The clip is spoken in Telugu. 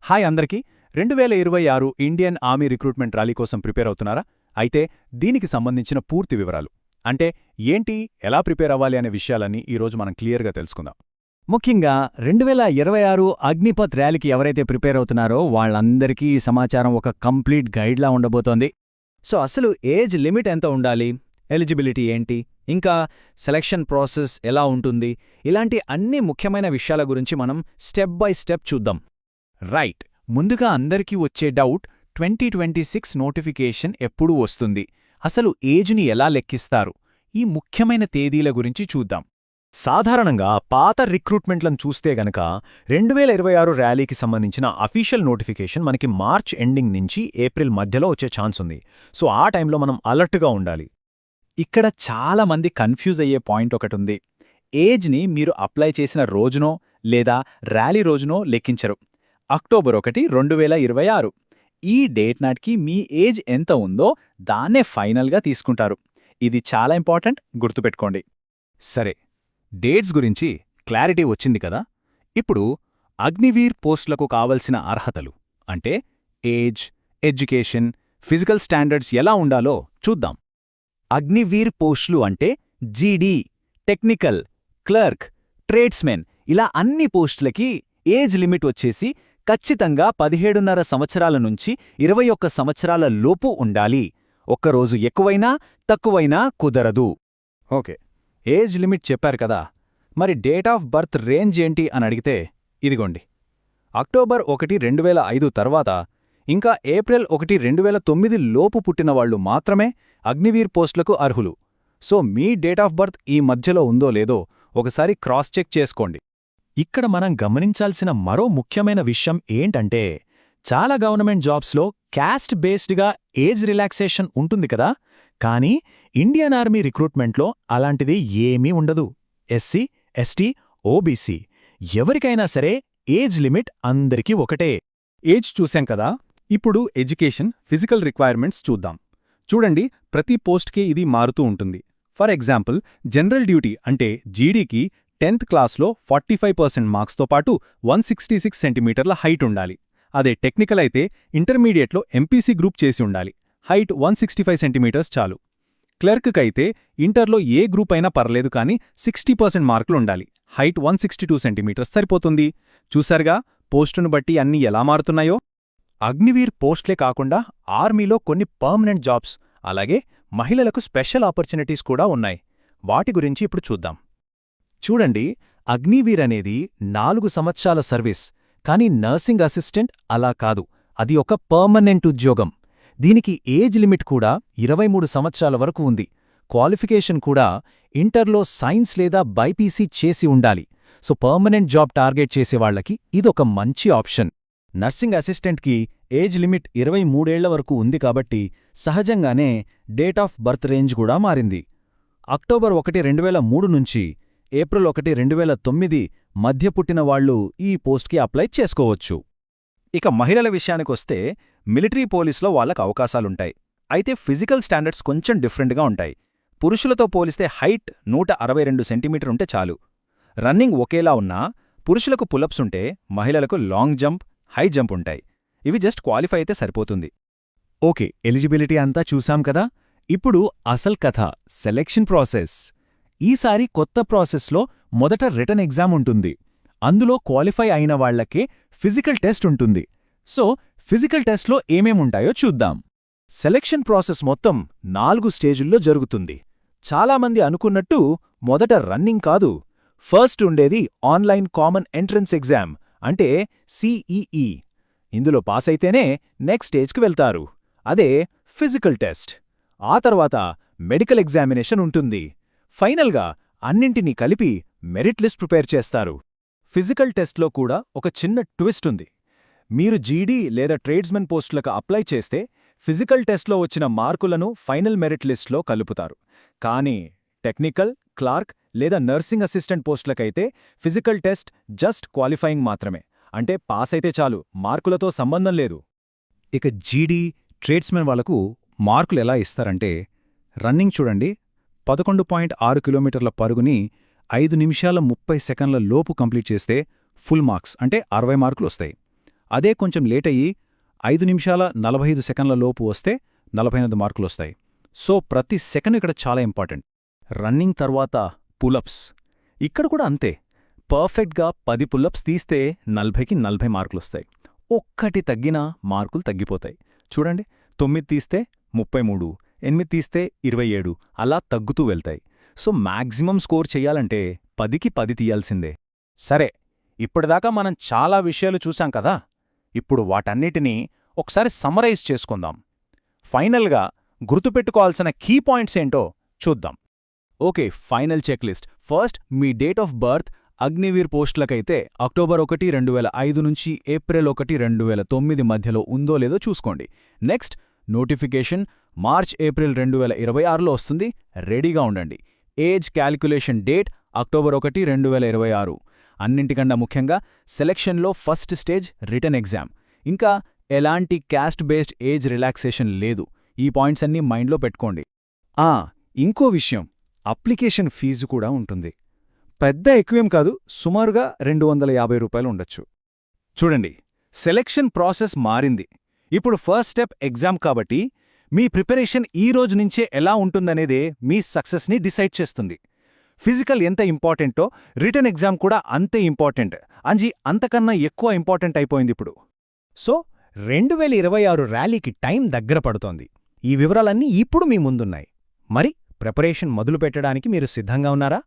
హాయ్ అందరికీ 2026 ఇండియన్ ఆర్మీ రిక్రూట్మెంట్ ర్యాలీ కోసం ప్రిపేర్ అవుతున్నారా? అయితే దీనికి సంబంధించిన పూర్తి వివరాలు అంటే ఏంటి, ఎలా ప్రిపేర్ అవ్వాలి అనే విషయాలన్నీ ఈరోజు మనం క్లియర్గా తెలుసుకుందాం. ముఖ్యంగా 2026 అగ్నిపథ్ ర్యాలీకి ఎవరైతే ప్రిపేర్ అవుతున్నారో వాళ్ళందరికీ ఈ సమాచారం ఒక కంప్లీట్ గైడ్లా ఉండబోతోంది. సో అసలు ఏజ్ లిమిట్ ఎంత ఉండాలి, ఎలిజిబిలిటీ ఏంటి, ఇంకా సెలక్షన్ ప్రాసెస్ ఎలా ఉంటుంది, ఇలాంటి అన్ని ముఖ్యమైన విషయాల గురించి మనం స్టెప్ బై స్టెప్ చూద్దాం. రైట్, ముందుగా అందరికీ వచ్చే డౌట్ 2026 నోటిఫికేషన్ ఎప్పుడు వస్తుంది, అసలు ఏజ్ని ఎలా లెక్కిస్తారు, ఈ ముఖ్యమైన తేదీల గురించి చూద్దాం. సాధారణంగా పాత రిక్రూట్మెంట్లను చూస్తే గనక 2026 ర్యాలీకి సంబంధించిన అఫీషియల్ నోటిఫికేషన్ మనకి మార్చ్ ఎండింగ్ నుంచి ఏప్రిల్ మధ్యలో వచ్చే ఛాన్స్ ఉంది. సో ఆ టైంలో మనం అలర్ట్గా ఉండాలి. ఇక్కడ చాలా మంది కన్ఫ్యూజ్ అయ్యే పాయింట్ ఒకటుంది. ఏజ్ని మీరు అప్లై చేసిన రోజునో లేదా ర్యాలీ రోజునో లెక్కించరు. అక్టోబర్ 1, 2026 ఈ డేట్ నాటికి మీ ఏజ్ ఎంత ఉందో దాన్నే ఫైనల్గా తీసుకుంటారు. ఇది చాలా ఇంపార్టెంట్, గుర్తుపెట్టుకోండి. సరే, డేట్స్ గురించి క్లారిటీ వచ్చింది కదా. ఇప్పుడు అగ్నివీర్ పోస్టులకు కావలసిన అర్హతలు అంటే ఏజ్, ఎడ్యుకేషన్, ఫిజికల్ స్టాండర్డ్స్ ఎలా ఉండాలో చూద్దాం. అగ్నివీర్ పోస్టులు అంటే జీడీ, టెక్నికల్, క్లర్క్, ట్రేడ్స్మెన్ ఇలా అన్ని పోస్టులకి ఏజ్ లిమిట్ వచ్చేసి ఖచ్చితంగా 17.5 సంవత్సరాల నుంచి 21 సంవత్సరాల లోపు ఉండాలి. ఒక్కరోజు ఎక్కువైనా తక్కువైనా కుదరదు. ఓకే, ఏజ్ లిమిట్ చెప్పారు కదా, మరి డేట్ ఆఫ్ బర్త్ రేంజ్ ఏంటి అని అడిగితే ఇదిగోండి. అక్టోబర్ 1, 2005 తర్వాత ఇంకా ఏప్రిల్ 1, 2009 లోపు పుట్టినవాళ్లు మాత్రమే అగ్నివీర్ పోస్టులకు అర్హులు. So me date of birth ఈ మధ్యలో ఉందో లేదో ఒకసారి క్రాస్ చెక్ చేసుకోండి. ఇక్కడ మనం గమనించాల్సిన మరో ముఖ్యమైన విషయం ఏంటంటే చాలా గవర్నమెంట్ జాబ్స్లో క్యాస్ట్ బేస్డ్గా ఏజ్ రిలాక్సేషన్ ఉంటుంది కదా, కానీ ఇండియన్ ఆర్మీ రిక్రూట్మెంట్లో అలాంటిది ఏమీ ఉండదు. ఎస్సీ, ఎస్టీ, ఓబీసీ ఎవరికైనా సరే ఏజ్ లిమిట్ అందరికీ ఒకటే. ఏజ్ చూశాం కదా, ఇప్పుడు ఎడ్యుకేషన్, ఫిజికల్ రిక్వైర్మెంట్స్ చూద్దాం. చూడండి, ప్రతి పోస్ట్కే ఇది మారుతూ ఉంటుంది. ఫర్ ఎగ్జాంపుల్, జనరల్ డ్యూటీ అంటే జీడీకి 10th క్లాస్లో 45% మార్క్స్తో పాటు 166 సెంటీమీటర్ల హైట్ ఉండాలి. అదే టెక్నికల్ అయితే ఇంటర్మీడియట్లో ఎంపీసీ గ్రూప్ చేసి ఉండాలి. హైట్ 165 సెంటీమీటర్స్ చాలు. క్లర్క్కైతే ఇంటర్లో ఏ గ్రూప్ అయినా పర్లేదు కానీ 60% మార్కులు ఉండాలి. హైట్ 162 సెంటీమీటర్స్ సరిపోతుంది. చూశారుగా పోస్టును బట్టి అన్నీ ఎలా మారుతున్నాయో. అగ్నివీర్ పోస్ట్లే కాకుండా ఆర్మీలో కొన్ని పర్మనెంట్ జాబ్స్, అలాగే మహిళలకు స్పెషల్ ఆపర్చునిటీస్ కూడా ఉన్నాయి. వాటి గురించి ఇప్పుడు చూద్దాం. చూడండి, అగ్నివీర్ అనేది 4 సంవత్సరాల సర్వీస్, కానీ నర్సింగ్ అసిస్టెంట్ అలా కాదు, అది ఒక పర్మనెంట్ ఉద్యోగం. దీనికి ఏజ్ లిమిట్ కూడా 23 సంవత్సరాల వరకు ఉంది. క్వాలిఫికేషన్ కూడా ఇంటర్లో సైన్స్ లేదా బైపీసీ చేసి ఉండాలి. సో పర్మనెంట్ జాబ్ టార్గెట్ చేసేవాళ్లకి ఇదొక మంచి ఆప్షన్. నర్సింగ్ అసిస్టెంట్కి ఏజ్ లిమిట్ 23 ఏళ్ల వరకు ఉంది కాబట్టి సహజంగానే డేట్ ఆఫ్ బర్త్ రేంజ్ కూడా మారింది. అక్టోబర్ 1, 2003 నుంచి ఏప్రిల్ 1, 2009 మధ్య పుట్టిన వాళ్లు ఈ పోస్ట్కి అప్లై చేసుకోవచ్చు. ఇక మహిళల విషయానికొస్తే మిలిటరీ పోలీస్లో వాళ్లకు అవకాశాలుంటాయి. అయితే ఫిజికల్ స్టాండర్డ్స్ కొంచెం డిఫరెంట్గా ఉంటాయి. పురుషులతో పోలిస్తే హైట్ 162 సెంటీమీటర్ ఉంటే చాలు. రన్నింగ్ ఒకేలా ఉన్నా పురుషులకు పులప్స్ ఉంటే మహిళలకు లాంగ్ జంప్, హై జంప్ ఉంటాయి. ఇవి జస్ట్ క్వాలిఫై అయితే సరిపోతుంది. ఓకే, ఎలిజిబిలిటీ అంతా చూసాం కదా. ఇప్పుడు అసల్ కథ, సెలెక్షన్ ప్రాసెస్. ఈసారి కొత్త ప్రాసెస్లో మొదట రిటన్ ఎగ్జామ్ ఉంటుంది. అందులో క్వాలిఫై అయిన వాళ్లకే ఫిజికల్ టెస్ట్ ఉంటుంది. సో ఫిజికల్ టెస్ట్లో ఏమేముంటాయో చూద్దాం. సెలెక్షన్ ప్రాసెస్ మొత్తం 4 స్టేజుల్లో జరుగుతుంది. చాలామంది అనుకున్నట్టు మొదట రన్నింగ్ కాదు, ఫస్ట్ ఉండేది ఆన్లైన్ కామన్ ఎంట్రన్స్ ఎగ్జామ్ అంటే సిఈఈ. ఇందులో పాసైతేనే నెక్స్ట్ స్టేజ్కి వెళ్తారు, అదే ఫిజికల్ టెస్ట్. ఆ తర్వాత మెడికల్ ఎగ్జామినేషన్ ఉంటుంది. ఫైనల్గా అన్నింటినీ కలిపి మెరిట్ లిస్ట్ ప్రిపేర్ చేస్తారు. ఫిజికల్ టెస్ట్లో కూడా ఒక చిన్న ట్విస్ట్ ఉంది. మీరు జీడీ లేదా ట్రేడ్స్మెన్ పోస్టులకు అప్లై చేస్తే ఫిజికల్ టెస్ట్లో వచ్చిన మార్కులను ఫైనల్ మెరిట్ లిస్ట్లో కలుపుతారు. కానీ టెక్నికల్, క్లార్క్ లేదా నర్సింగ్ అసిస్టెంట్ పోస్టులకైతే ఫిజికల్ టెస్ట్ జస్ట్ క్వాలిఫైయింగ్ మాత్రమే, అంటే పాస్ అయితే చాలు, మార్కులతో సంబంధం లేదు. ఇక జీడీ, ట్రేడ్స్మెన్ వాళ్లకు మార్కులు ఎలా ఇస్తారంటే, రన్నింగ్ చూడండి, 11.6 కిలోమీటర్ల పరుగుని 5 నిమిషాల 30 సెకన్ల లోపు కంప్లీట్ చేస్తే ఫుల్ మార్క్స్ అంటే 60 మార్కులు వస్తాయి. అదే కొంచెం లేట్ అయ్యి 5 నిమిషాల 45 సెకన్ల లోపు వస్తే 48 మార్కులొస్తాయి. సో ప్రతి సెకండ్ ఇక్కడ చాలా ఇంపార్టెంట్. రన్నింగ్ తర్వాత పులప్స్. ఇక్కడ కూడా అంతే. పర్ఫెక్ట్గా 10 పుల్లప్స్ తీస్తే 40కి 40 మార్కులొస్తాయి. ఒక్కటి తగ్గినా మార్కులు తగ్గిపోతాయి. చూడండి, 9 తీస్తే 33, 8 తీస్తే 27, అలా తగ్గుతూ వెళ్తాయి. సో మ్యాక్సిమం స్కోర్ చెయ్యాలంటే 10కి 10 తీయాల్సిందే. సరే, ఇప్పటిదాకా మనం చాలా విషయాలు చూశాం కదా. ఇప్పుడు వాటన్నిటినీ ఒకసారి సమ్మరైజ్ చేసుకుందాం. ఫైనల్గా గుర్తుపెట్టుకోవాల్సిన కీ పాయింట్స్ ఏంటో చూద్దాం. Okay, final checklist. ఫస్ట్, మీ డేట్ ఆఫ్ బర్త్ అగ్నివీర్ పోస్టులకైతే అక్టోబర్ 1, 2005 నుంచి ఏప్రిల్ 1, 2009 మధ్యలో ఉందో లేదో చూసుకోండి. నెక్స్ట్, నోటిఫికేషన్ మార్చ్ ఏప్రిల్ 2026లో వస్తుంది, రెడీగా ఉండండి. Age calculation date October 1, 2026. అన్నింటికన్నా ముఖ్యంగా సెలక్షన్లో ఫస్ట్ స్టేజ్ రిటన్ ఎగ్జామ్. ఇంకా ఎలాంటి క్యాస్ట్ బేస్డ్ ఏజ్ రిలాక్సేషన్ లేదు. ఈ పాయింట్స్ అన్నీ మైండ్లో పెట్టుకోండి. ఇంకో విషయం, అప్లికేషన్ ఫీజు కూడా ఉంటుంది. పెద్ద ఎక్కువేం కాదు, సుమారుగా 250 రూపాయలు ఉండొచ్చు. చూడండి, సెలెక్షన్ ప్రాసెస్ మారింది. ఇప్పుడు ఫస్ట్ స్టెప్ ఎగ్జామ్ కాబట్టి మీ ప్రిపరేషన్ ఈ రోజు నుంచే ఎలా ఉంటుందనేదే మీ సక్సెస్ని డిసైడ్ చేస్తుంది. ఫిజికల్ ఎంత ఇంపార్టెంటో రిటన్ ఎగ్జామ్ కూడా అంతే ఇంపార్టెంట్. అంతకన్నా ఎక్కువ ఇంపార్టెంట్ అయిపోయిందిప్పుడు. సో 2026 ర్యాలీకి టైం దగ్గర పడుతోంది. ఈ వివరాలన్నీ ఇప్పుడు మీ ముందున్నాయి. మరి ప్రిపరేషన్ మొదలుపెట్టడానికి మీరు సిద్ధంగా ఉన్నారా?